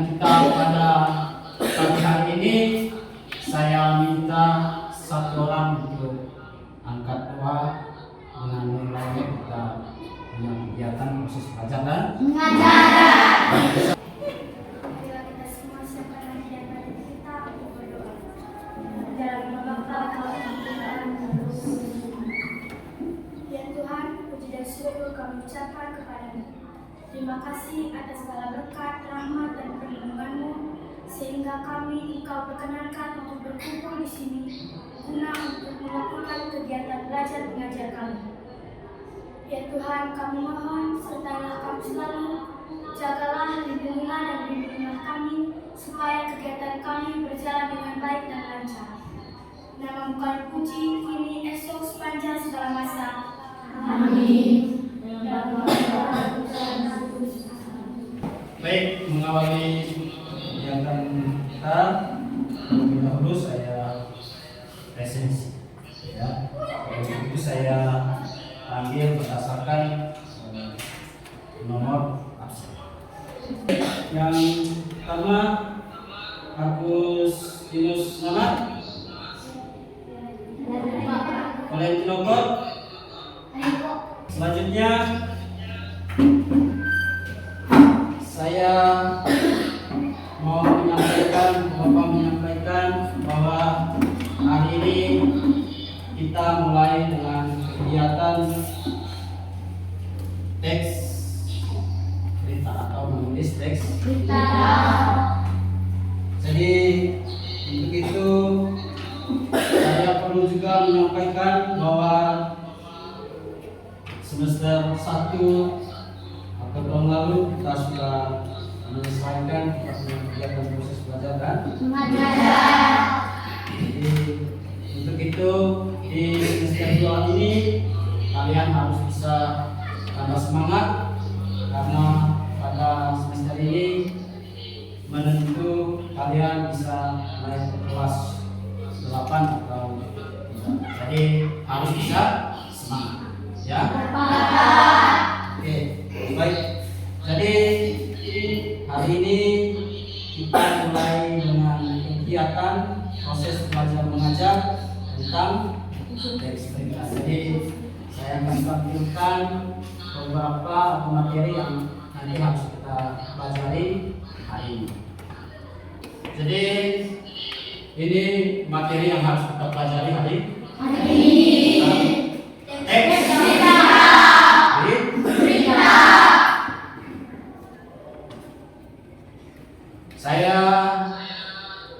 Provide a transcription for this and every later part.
kita pada pagi hari ini, saya minta satu orang untuk angkat doa dengan mulai kita punya kegiatan proses belajar dan mengajar. Ya Tuhan, puji dan syukur kami ucapkan kepadamu. Terima kasih atas segala berkat, rahmat dan perlindungan-Mu, sehingga kami Engkau perkenankan untuk berkumpul di sini guna untuk melakukan kegiatan belajar mengajar kami. Ya Tuhan, kami mohon sertailah kami selalu, jagalah, lindungilah dan bimbinglah kami supaya kegiatan kami berjalan dengan baik dan lancar. Nama-Mu kami puji kini esok sepanjang segala masa. Amin. Baik, mengawali kegiatan kita, terlebih dahulu saya presensi. Ya, itu saya panggil berdasarkan nomor absen. Yang pertama, Agustinus nama, Valentino Kok. Selanjutnya saya mau menyampaikan bahwa hari ini kita mulai dengan kegiatan teks cerita atau menulis teks cerita. Jadi untuk itu saya perlu juga menyampaikan bahwa semester 1 atau tahun lalu kita sudah menyelesaikan kegiatan proses belajar dan mengajar. Jadi untuk itu di semester 2 ini kalian harus bisa tambah semangat, karena pada semester ini menentu kalian bisa naik ke kelas 8 atau tidak. Jadi harus bisa semangat. Ya. Oke, baik. Jadi hari ini kita mulai dengan kegiatan proses belajar mengajar tentang teks cerita. Jadi saya akan tampilkan beberapa materi yang nanti harus kita pelajari hari ini. Jadi ini materi yang harus kita pelajari hari ini. Teks cerita. Saya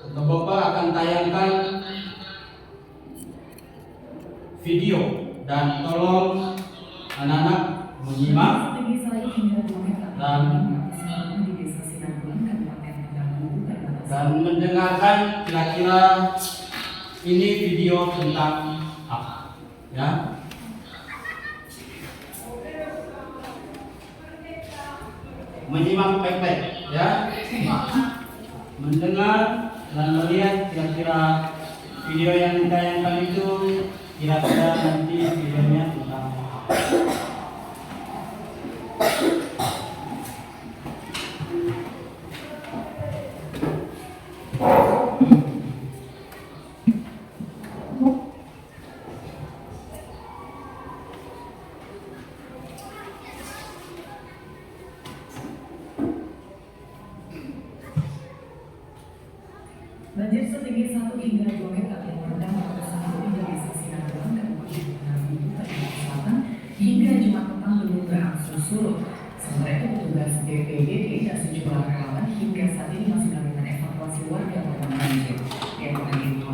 atau Bapak akan tayangkan video dan tolong anak-anak menyimak dan mendengarkan kira-kira ini video tentang apa, ya. Menyimak baik-baik, ya. Mendengar dan melihat kira-kira video yang ditayangkan itu kira-kira nanti videonya tentang apa. Banjir setinggi 1 hingga 2 meter yang merendam kawasan di Desa Sinambung dan Kalimantan Selatan hingga Jumat petang belum berangsur surut. Sementara itu petugas BPBD dan sejumlah relawan hingga saat ini masih melakukan evakuasi warga korban banjir, yaitu ibu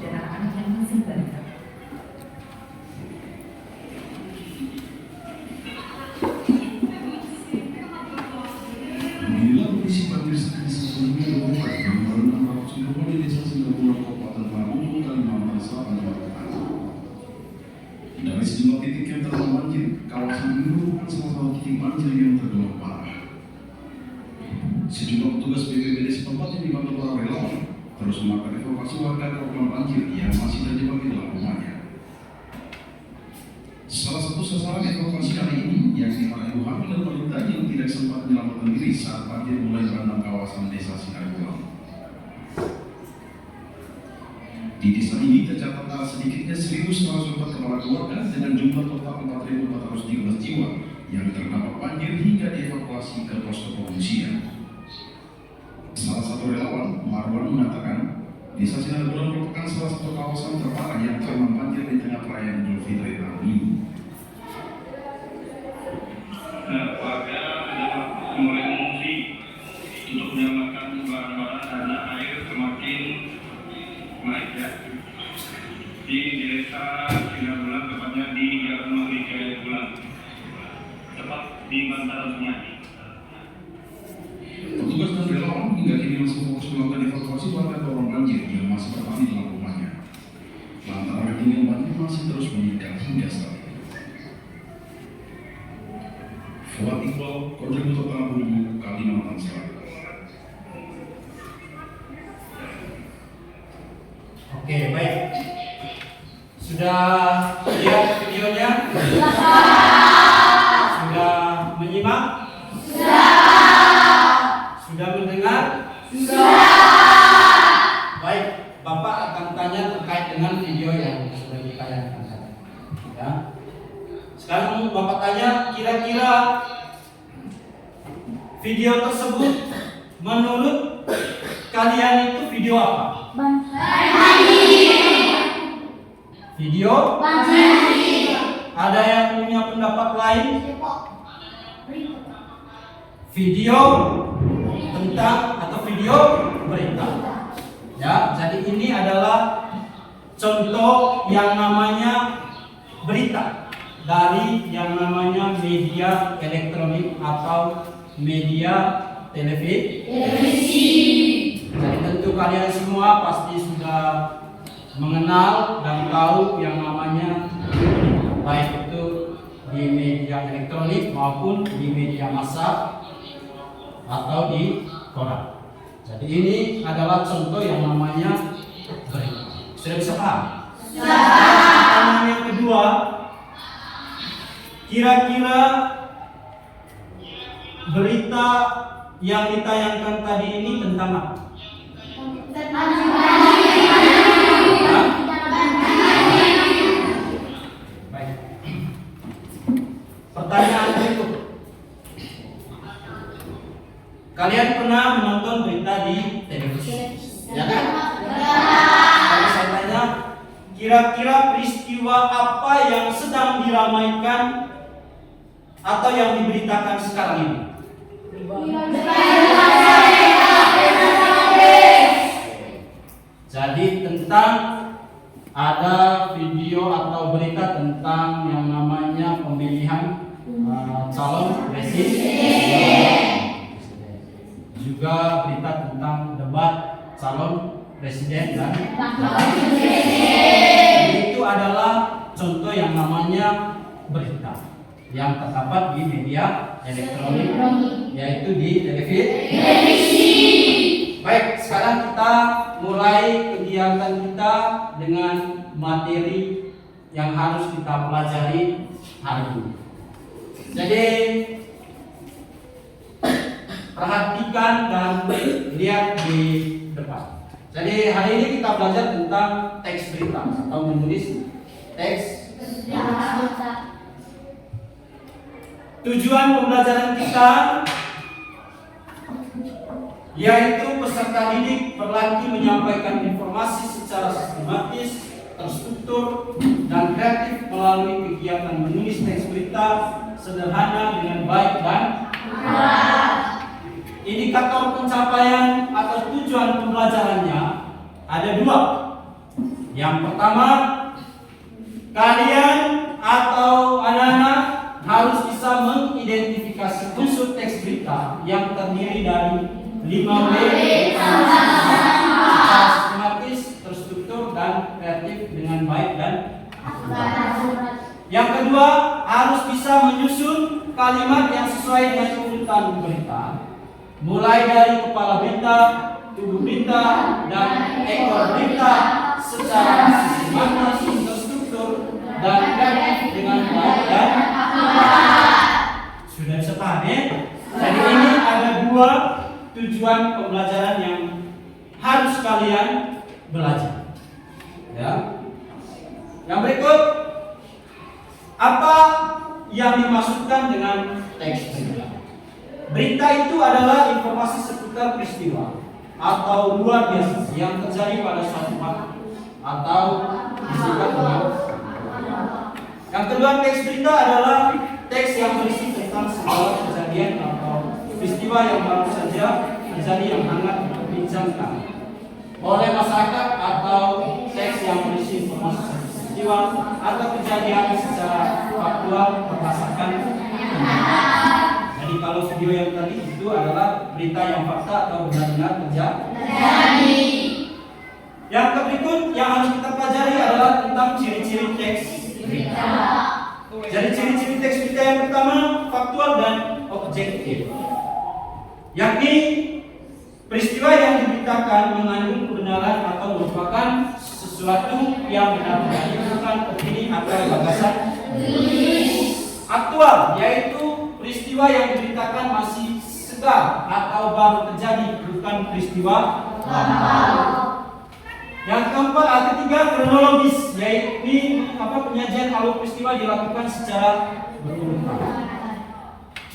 dan anak-anak yang masih balita. Bila kondisi banjir setinggi sebelumnya di Desa Sinambung, Kabupaten Maluku, Kalimantan Selatan, dari sejumlah titik yang terendam banjir, kawasan ini merupakan salah satu titik banjir yang tergolong parah. Sejumlah petugas BPBD setempat yang dibantu para relawan terus melakukan evakuasi warga korban banjir yang masih terjebak di dalam rumahnya. Salah satu sasaran evakuasi kali ini yakni para ibu hamil dan balita yang tidak sempat menyelamatkan diri saat banjir mulai merendam kawasan Desa Di desa ini tercatat sedikitnya 1.104 kepala keluarga dengan jumlah total 4.413 jiwa yang terdampak banjir hingga dievakuasi ke posko pengungsian. Salah satu relawan, Marwan, mengatakan Desa Sinarbulan merupakan salah satu kawasan terparah yang terendam banjir di tengah perayaan Idul Fitri tahun ini. Warga adalah mulai mengungsi untuk menyelamatkan barang-barang karena air semakin naik ya. Di Desa Sinarbulan, tepatnya di Jalan Mahligai Bulan, tepat di bantaran sungai. Petugas dan relawan hingga kini masih fokus melakukan evakuasi warga korban banjir yang masih bertahan di dalam rumahnya. Lantaran ketinggian banjir masih terus meningkat hingga saat ini. Fuad Iqbal, kontributor Tanah Bumbu, Kalimantan Selatan. Oke, baik. Sudah lihat videonya? Sudah menyimak? Sudah mendengar? Baik, Bapak akan tanya terkait dengan video yang sudah ditayangkan tadi. Ya. Sekarang Bapak tanya, kira-kira video tersebut menurut kalian itu video apa? Video? Ada yang punya pendapat lain? Video tentang atau video berita. Ya, jadi ini adalah contoh yang namanya berita dari yang namanya media elektronik atau media televisi. Jadi tentu kalian semua pasti sudah mengenal dan tahu yang namanya baik itu di media elektronik maupun di media massa atau di koran. Jadi ini adalah contoh yang namanya berita. Sudah bisa paham? Pertanyaan yang kedua, kira-kira berita yang ditayangkan tadi ini tentang apa? Baik. Pertanyaan berikut. Kalian pernah menonton berita di televisi? Ya kan? Kalau saya tanya, kira-kira peristiwa apa yang sedang diramaikan atau yang diberitakan sekarang ini? Jadi tentang ada video atau berita tentang yang namanya pemilihan calon presiden. Juga berita tentang debat calon presiden dan itu adalah contoh yang namanya berita yang terdapat di media elektronik, yaitu di televisi. Baik, sekarang kita mulai kegiatan kita dengan materi yang harus kita pelajari hari ini. Jadi perhatikan dan lihat di depan. Jadi hari ini kita belajar tentang teks berita atau menulis teks berita. Tujuan pembelajaran kita yaitu peserta didik berlatih menyampaikan informasi secara sistematis, terstruktur, dan kreatif melalui kegiatan menulis teks berita sederhana dengan baik dan akurat. Indikator pencapaian atau tujuan pembelajarannya ada dua. Yang pertama, kalian atau anak-anak harus bisa mengidentifikasi unsur teks berita yang terdiri dari 5W secara sistematis, terstruktur, dan kreatif dengan baik dan akurat. Yang kedua, harus bisa menyusun kalimat yang sesuai dengan urutan berita, mulai dari kepala berita, tubuh berita, dan ekor berita secara sistematis, terstruktur, dan kreatif dengan baik dan akurat. Sudah bisa paham ya? Jadi ini ada dua tujuan pembelajaran yang harus kalian belajar. Ya. Yang berikut, apa yang dimaksudkan dengan teks berita? Berita itu adalah informasi seputar peristiwa atau luar biasa yang terjadi pada suatu waktu atau disingkat dengan. Yang kedua, teks berita adalah teks yang berisi tentang segala kejadian atau peristiwa yang baru saja terjadi yang hangat diperbincangkan oleh masyarakat, atau teks yang berisi informasi peristiwa atau kejadian secara faktual berdasarkan kenyataan. Jadi kalau video yang tadi itu adalah berita yang fakta atau benar-benar terjadi. Yang berikut yang harus kita pelajari adalah tentang ciri-ciri teks berita. Jadi ciri-ciri teks berita yang pertama, faktual dan objektif. Yakni peristiwa yang diberitakan mengandung kebenaran atau merupakan sesuatu yang benar-benar bukan opini atau gagasan. Aktual, yaitu peristiwa yang diberitakan masih segar atau baru terjadi, bukan peristiwa lama. Yang keempat, ketiga, kronologis, yaitu penyajian alur peristiwa dilakukan secara berurutan.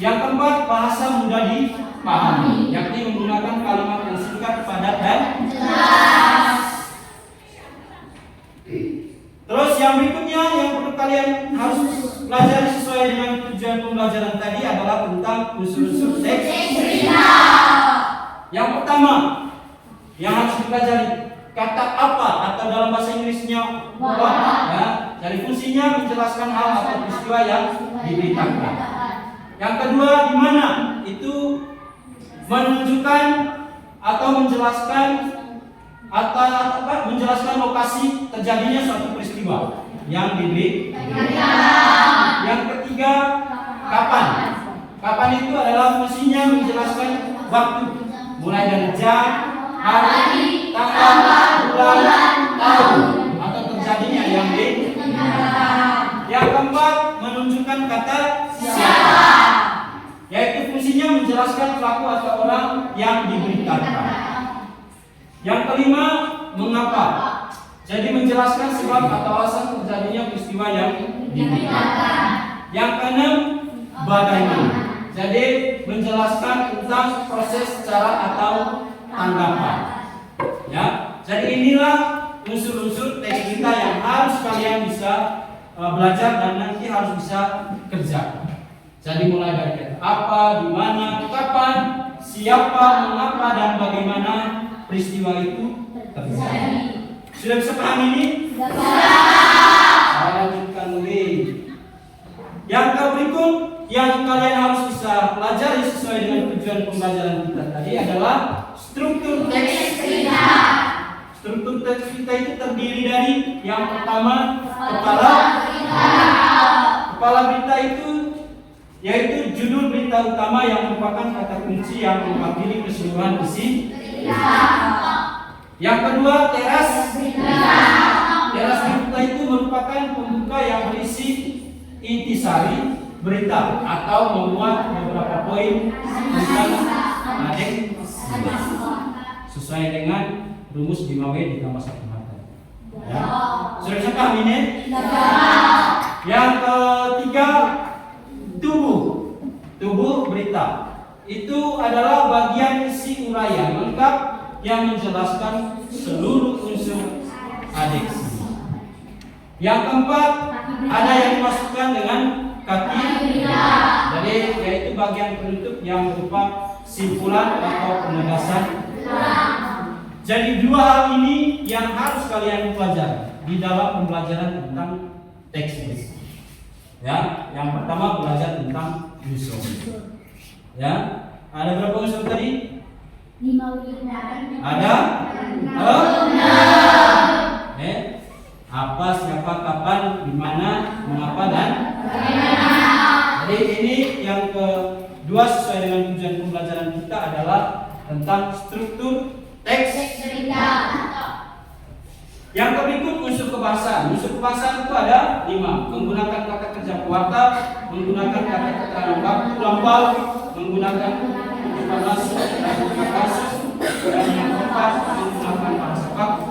Yang keempat, bahasa mudah dipahami, yakni menggunakan kalimat yang singkat, padat, dan jelas. Terus yang berikutnya yang perlu kalian harus pelajari sesuai dengan tujuan pembelajaran tadi adalah tentang unsur-unsur teks berita. Yang pertama yang harus dipelajari, kata apa atau dalam bahasa Inggrisnya what, ya. Jadi fungsinya menjelaskan hal atau peristiwa yang diberitakan. Yang kedua, di mana, itu menunjukkan atau menjelaskan menjelaskan lokasi terjadinya suatu peristiwa yang diberitakan. Yang ketiga, kapan. Kapan itu adalah fungsinya menjelaskan waktu, mulai dari jam, hari, tanggal, bulan, tahun atau terjadinya yang diberitakan. Yang keempat, menunjukkan kata siapa, yaitu fungsinya menjelaskan pelaku atau orang yang diberitakan. Yang kelima, mengapa, jadi menjelaskan sebab atau alasan terjadinya peristiwa yang diberitakan. Yang keenam, bagaimana, jadi menjelaskan tentang proses, cara atau tanggapan. Ya, jadi inilah unsur-unsur teks berita yang harus kalian bisa belajar dan nanti harus bisa kerjakan. Jadi mulai dari kata apa, di mana, kapan, siapa, mengapa, dan bagaimana peristiwa itu terjadi. Sudah bisa paham ini? Saya lanjutkan lagi. Yang berikut yang kalian harus bisa pelajari sesuai dengan tujuan pembelajaran kita tadi adalah struktur teks berita. Struktur teks berita itu terdiri dari yang pertama, kepala berita itu yaitu judul berita utama yang merupakan kata kunci yang mewakili keseluruhan isi berita. Yang kedua, teras berita. Teras berita itu merupakan pembuka yang berisi intisari berita atau memuat beberapa poin tentang adek sesuai dengan rumus 5W ditambah 1 mata. Ya. Sudah bisa paham ini? Yang ketiga, tubuh berita. Itu adalah bagian isi uraian lengkap yang menjelaskan seluruh unsur adeksi. Yang keempat, ada yang dimasukkan dengan kaki berita. Jadi yaitu bagian penutup yang berupa simpulan atau penegasan. Jadi dua hal ini yang harus kalian pelajari di dalam pembelajaran tentang teks berita. Ya, yang pertama belajar tentang unsur. Ya, ada berapa unsur tadi? 5. Ada? Apa, siapa, kapan, di mana, mengapa, dan bagaimana. Jadi ini yang kedua sesuai dengan tujuan pembelajaran kita adalah tentang struktur teks berita. Yang berikut unsur kebahasaan. Unsur kebahasaan itu ada 5. Menggunakan kata kerja pewarta, menggunakan kata keterangan waktu lampau, menggunakan rujukan langsung dan rujukan kasus, dan yang keempat menggunakan bahasa baku,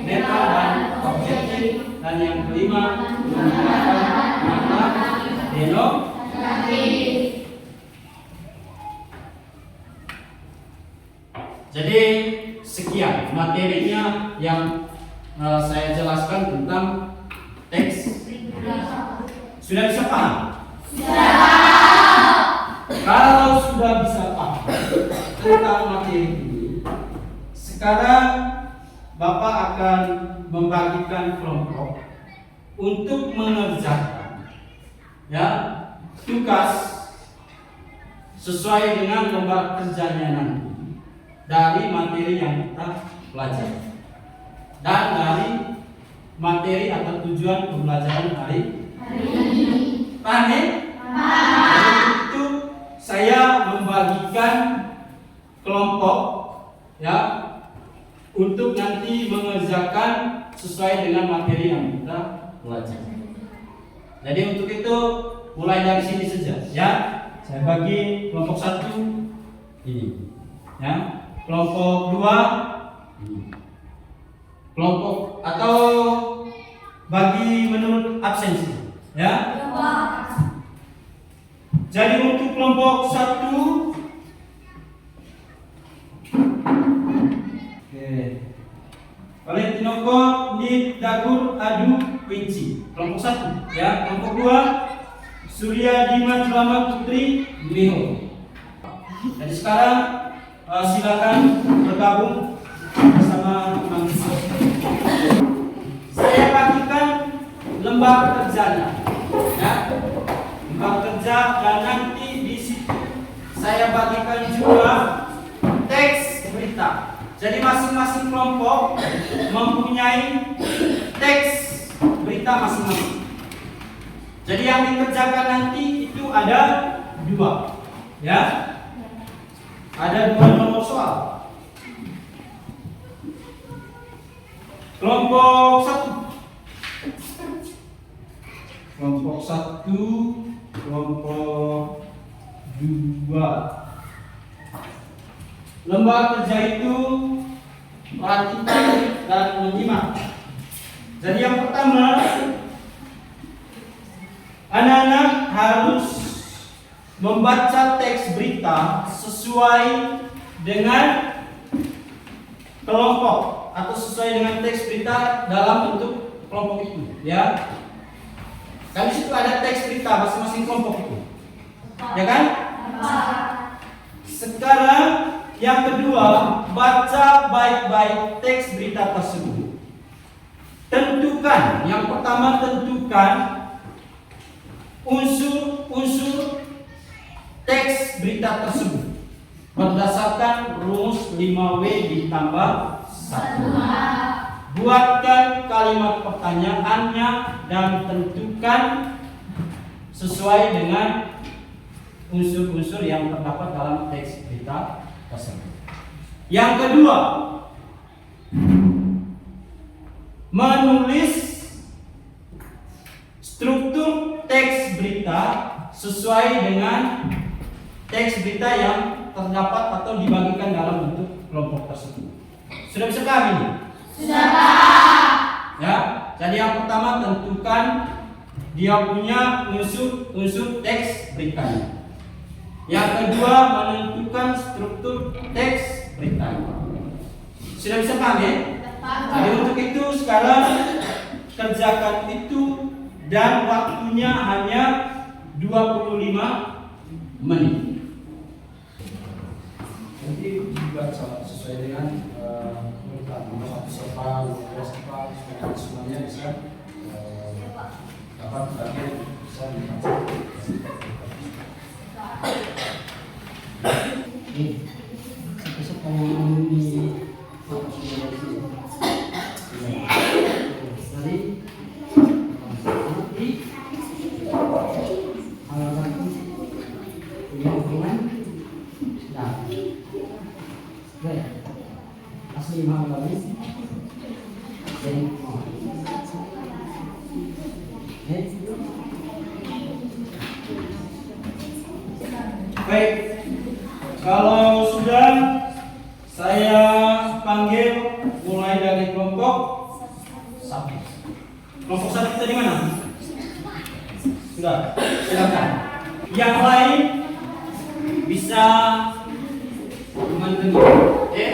netral dan objek. sekian materinya yang saya jelaskan tentang teks. Sudah bisa paham? Kalau sudah bisa paham tentang materi ini, sekarang Bapak akan membagikan kelompok untuk mengerjakan tugas sesuai dengan lembar kerjanya nanti dari materi yang kita pelajari dan dari materi atau tujuan pembelajaran hari ini. Paham ya? Itu saya membagikan kelompok untuk nanti mengerjakan sesuai dengan materi yang kita pelajari. Jadi untuk itu mulai dari sini saja ya. Saya bagi kelompok 1 ini ya. Kelompok 2 ini. Kelompok atau bagi menurut absensi ya. Jadi untuk kelompok 1 Valentinoko di Dagur Adu Winci. Kelompok 1 ya. Kelompok 2 Surya Dima Selamat Putri Liho. Jadi sekarang silakan bergabung bersama teman-teman. Saya bagikan lembar kerjanya ya. Lembar kerja dan nanti di situ saya bagikan juga teks berita. Jadi masing-masing kelompok mempunyai teks berita masing-masing. Jadi yang dikerjakan nanti itu ada 2 ya. Ada 2 nomor soal. Kelompok 1, kelompok 2. Lembar kerja itu perhatikan dan menyimak. Jadi yang pertama, anak-anak harus membaca teks berita sesuai dengan kelompok atau sesuai dengan teks berita dalam bentuk kelompok itu, ya. Kan di situ ada teks berita masing-masing kelompok itu, ya kan? Sekarang yang kedua, baca baik-baik teks berita tersebut. Tentukan, yang pertama tentukan unsur-unsur teks berita tersebut berdasarkan rumus 5W ditambah 1. Buatkan kalimat pertanyaannya dan tentukan sesuai dengan unsur-unsur yang terdapat dalam teks berita tersebut. Yang kedua, menulis struktur teks berita sesuai dengan teks berita yang terdapat atau dibagikan dalam bentuk kelompok tersebut. Sudah bisa paham ini? Sudah paham. Ya, jadi yang pertama tentukan dia punya unsur teks beritanya. Yang kedua menentukan struktur teks beritanya. Sudah bisa paham ya? Jadi untuk itu sekarang kerjakan itu dan waktunya hanya 25 menit. Nanti dibaca sesuai dengan nomor 1 siapa, nomor 2 siapa, supaya semuanya bisa dapat bagian bisa dibaca. Ini besok kalau di baik, kalau sudah saya panggil mulai dari kelompok 1. Kelompok 1 kita di mana? Sudah, silakan. Yang lain bisa teman-teman, ya.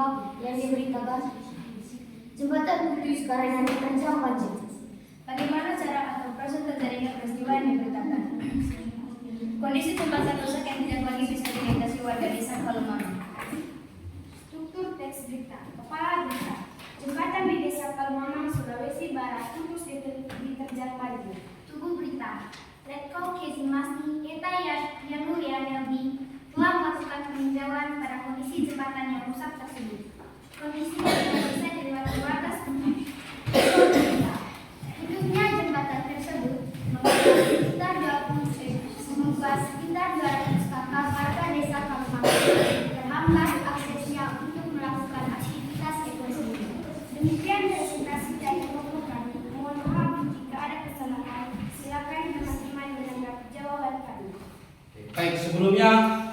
kelima yang diberitakan, jembatan putus karena diterjang banjir. Bagaimana cara atau proses terjadinya peristiwa yang diberitakan? Kondisi jembatan rusak yang tidak lagi bisa dilintasi warga desa Kalumanu. Struktur teks berita. Kepala berita. Jembatan di desa Kalumanu, Sulawesi Barat putus diterjang banjir. Tubuh berita, Letko Kesimasi Eta Yanuria Nelbi telah melakukan peninjauan pada kondisi jembatan yang rusak tersebut. Kondisi yang bisa dilewati warga berita. Putusnya jembatan tersebut membuat sekitar 200 kakak warga desa Kalumanu terhambat aksesnya untuk melakukan aktivitas ekonomi. Demikian presentasi dari Pembukaan. Mohon maaf jika ada kesalahan. Silakan teman-teman menanggapi jawaban kami. Baik, sebelumnya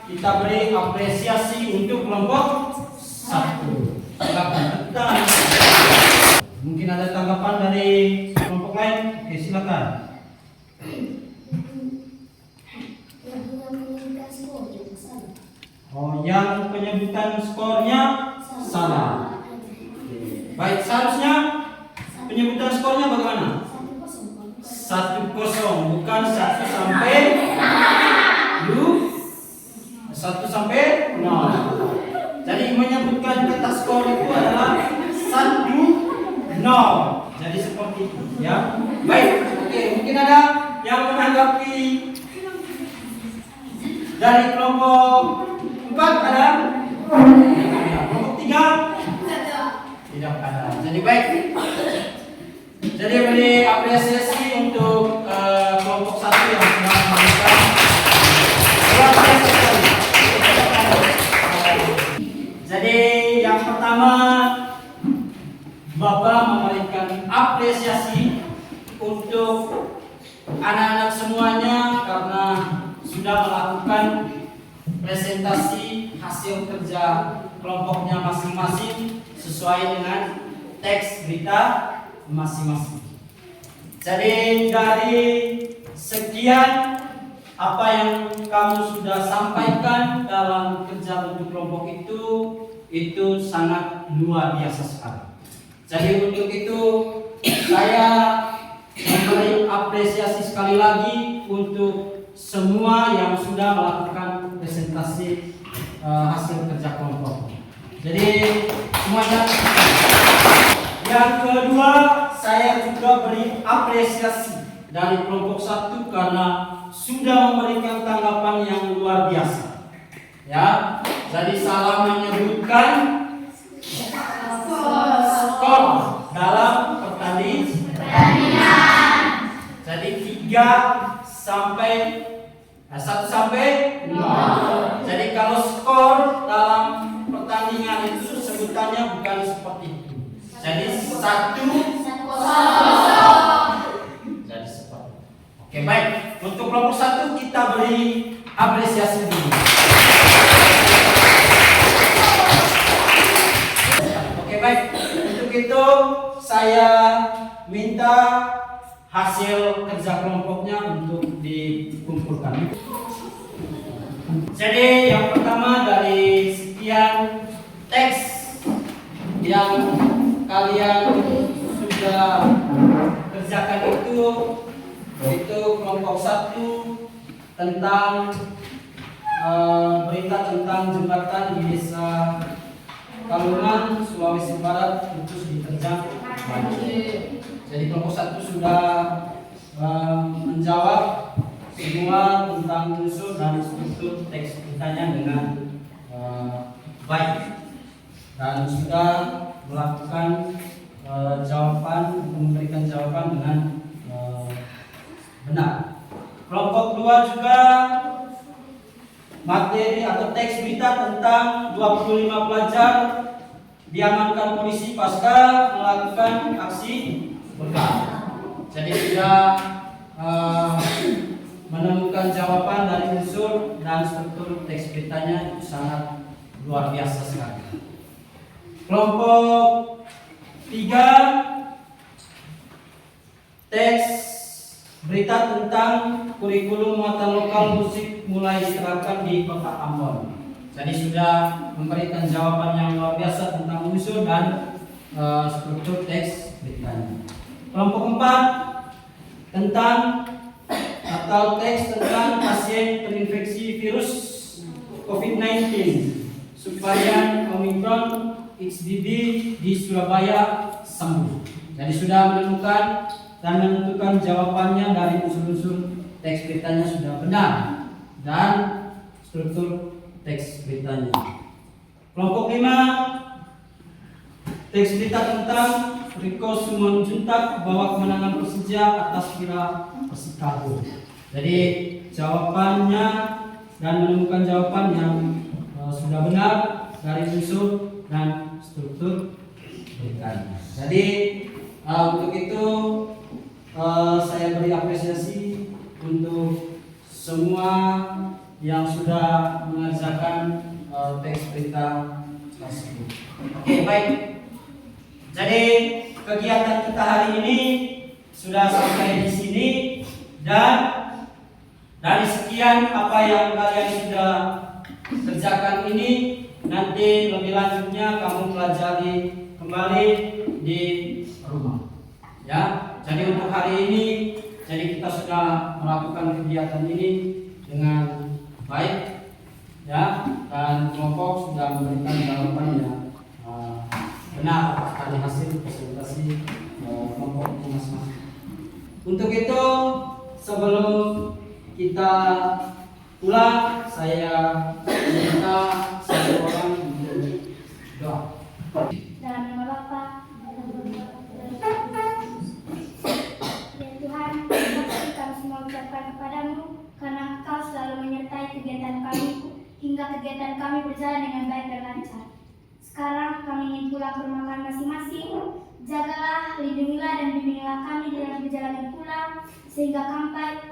kita beri apresiasi untuk kelompok 1. Silakan. Mungkin ada tanggapan dari kelompok lain? Oke, silakan. Oh, yang penyebutan skornya salah. Baik, seharusnya penyebutan skornya bagaimana? 1-0, bukan 1 sampai 0. Jadi menyebutkan kata skor itu adalah 1-0. Jadi seperti itu, ya. Baik, oke, mungkin ada yang menanggapi dari kelompok 4 ada? Kelompok 3? Tidak ada. Jadi baik. Jadi beri apresiasi untuk kelompok 1 yang sudah memberikan luar biasa sekali. Jadi yang pertama, Bapak memberikan apresiasi untuk anak-anak semuanya karena sudah melakukan presentasi hasil kerja kelompoknya masing-masing sesuai dengan teks berita masing-masing. Jadi dari sekian apa yang kamu sudah sampaikan dalam kerja bentuk kelompok itu sangat luar biasa sekali. Jadi untuk itu saya memberi apresiasi sekali lagi untuk semua yang sudah melakukan presentasi hasil kerja kelompok. Jadi semuanya. Yang kedua, saya juga beri apresiasi dari kelompok 1 karena sudah memberikan tanggapan yang luar biasa. Ya, jadi salah menyebutkan skor dalam pertandingan. Jadi 1 sampai 0. Jadi kalau skor dalam pertandingan itu sebutannya bukan seperti itu. Jadi 1-0. Jadi seperti. Oke, baik. Untuk kelompok 1 kita beri apresiasi dulu. Oke, baik. Untuk itu saya minta hasil kerja kelompoknya untuk dikumpulkan. Jadi yang pertama dari sekian teks yang kalian sudah kerjakan itu kelompok 1 tentang berita tentang jembatan di desa Kalungan, Sulawesi Barat putus diterjang banjir. Jadi kelompok 1 sudah menjawab semua tentang unsur dan struktur teks beritanya dengan baik dan sudah melakukan memberikan jawaban dengan benar. Kelompok 2 juga materi atau teks berita tentang 25 pelajar diamankan polisi pasca melakukan aksi begal. Jadi sudah menemukan jawaban dari unsur dan struktur teks beritanya itu sangat luar biasa sekali. Kelompok 3 teks berita tentang kurikulum muatan lokal musik mulai diterapkan di Kota Ambon. Jadi sudah memberikan jawaban yang luar biasa tentang unsur dan struktur teks beritanya. Kelompok 4 tentang atau teks tentang pasien terinfeksi virus COVID-19 supaya Omicron XBB di Surabaya sembuh. Jadi sudah menemukan dan menentukan jawabannya dari unsur-unsur teks beritanya sudah benar dan struktur teks beritanya. Kelompok 5 teks berita tentang Riko Simanjuntak bawa kemenangan Persija atas Vira Persikabo. Jadi jawabannya dan menemukan jawaban yang sudah benar dari unsur dan struktur beritanya. Jadi untuk itu saya beri apresiasi untuk semua yang sudah mengerjakan teks berita tersebut. Oke, baik. Jadi kegiatan kita hari ini sudah sampai di sini dan dari sekian apa yang kalian sudah kerjakan ini nanti lebih lanjutnya kamu pelajari kembali di rumah. Ya, jadi untuk hari ini jadi kita sudah melakukan kegiatan ini dengan baik, ya, dan kelompok sudah memberikan jawaban yang benar dari hasil presentasi kelompok masing-masing. Untuk itu sebelum kita pulang, saya minta satu orang untuk doa. Dalam nama Bapa ya Tuhan, terima kasih kami semua ucapkan kepadamu karena Engkau selalu menyertai kegiatan kami hingga kegiatan kami berjalan dengan baik dan lancar. Sekarang kami ingin pulang ke rumah kami masing-masing. Jagalah, lindungilah dan bimbinglah kami dalam perjalanan pulang sehingga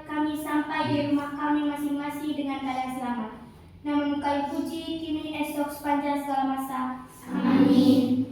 kami sampai di rumah kami masing-masing dengan keadaan selamat. Namun Engkau puji kini esok sepanjang segala masa. Amin.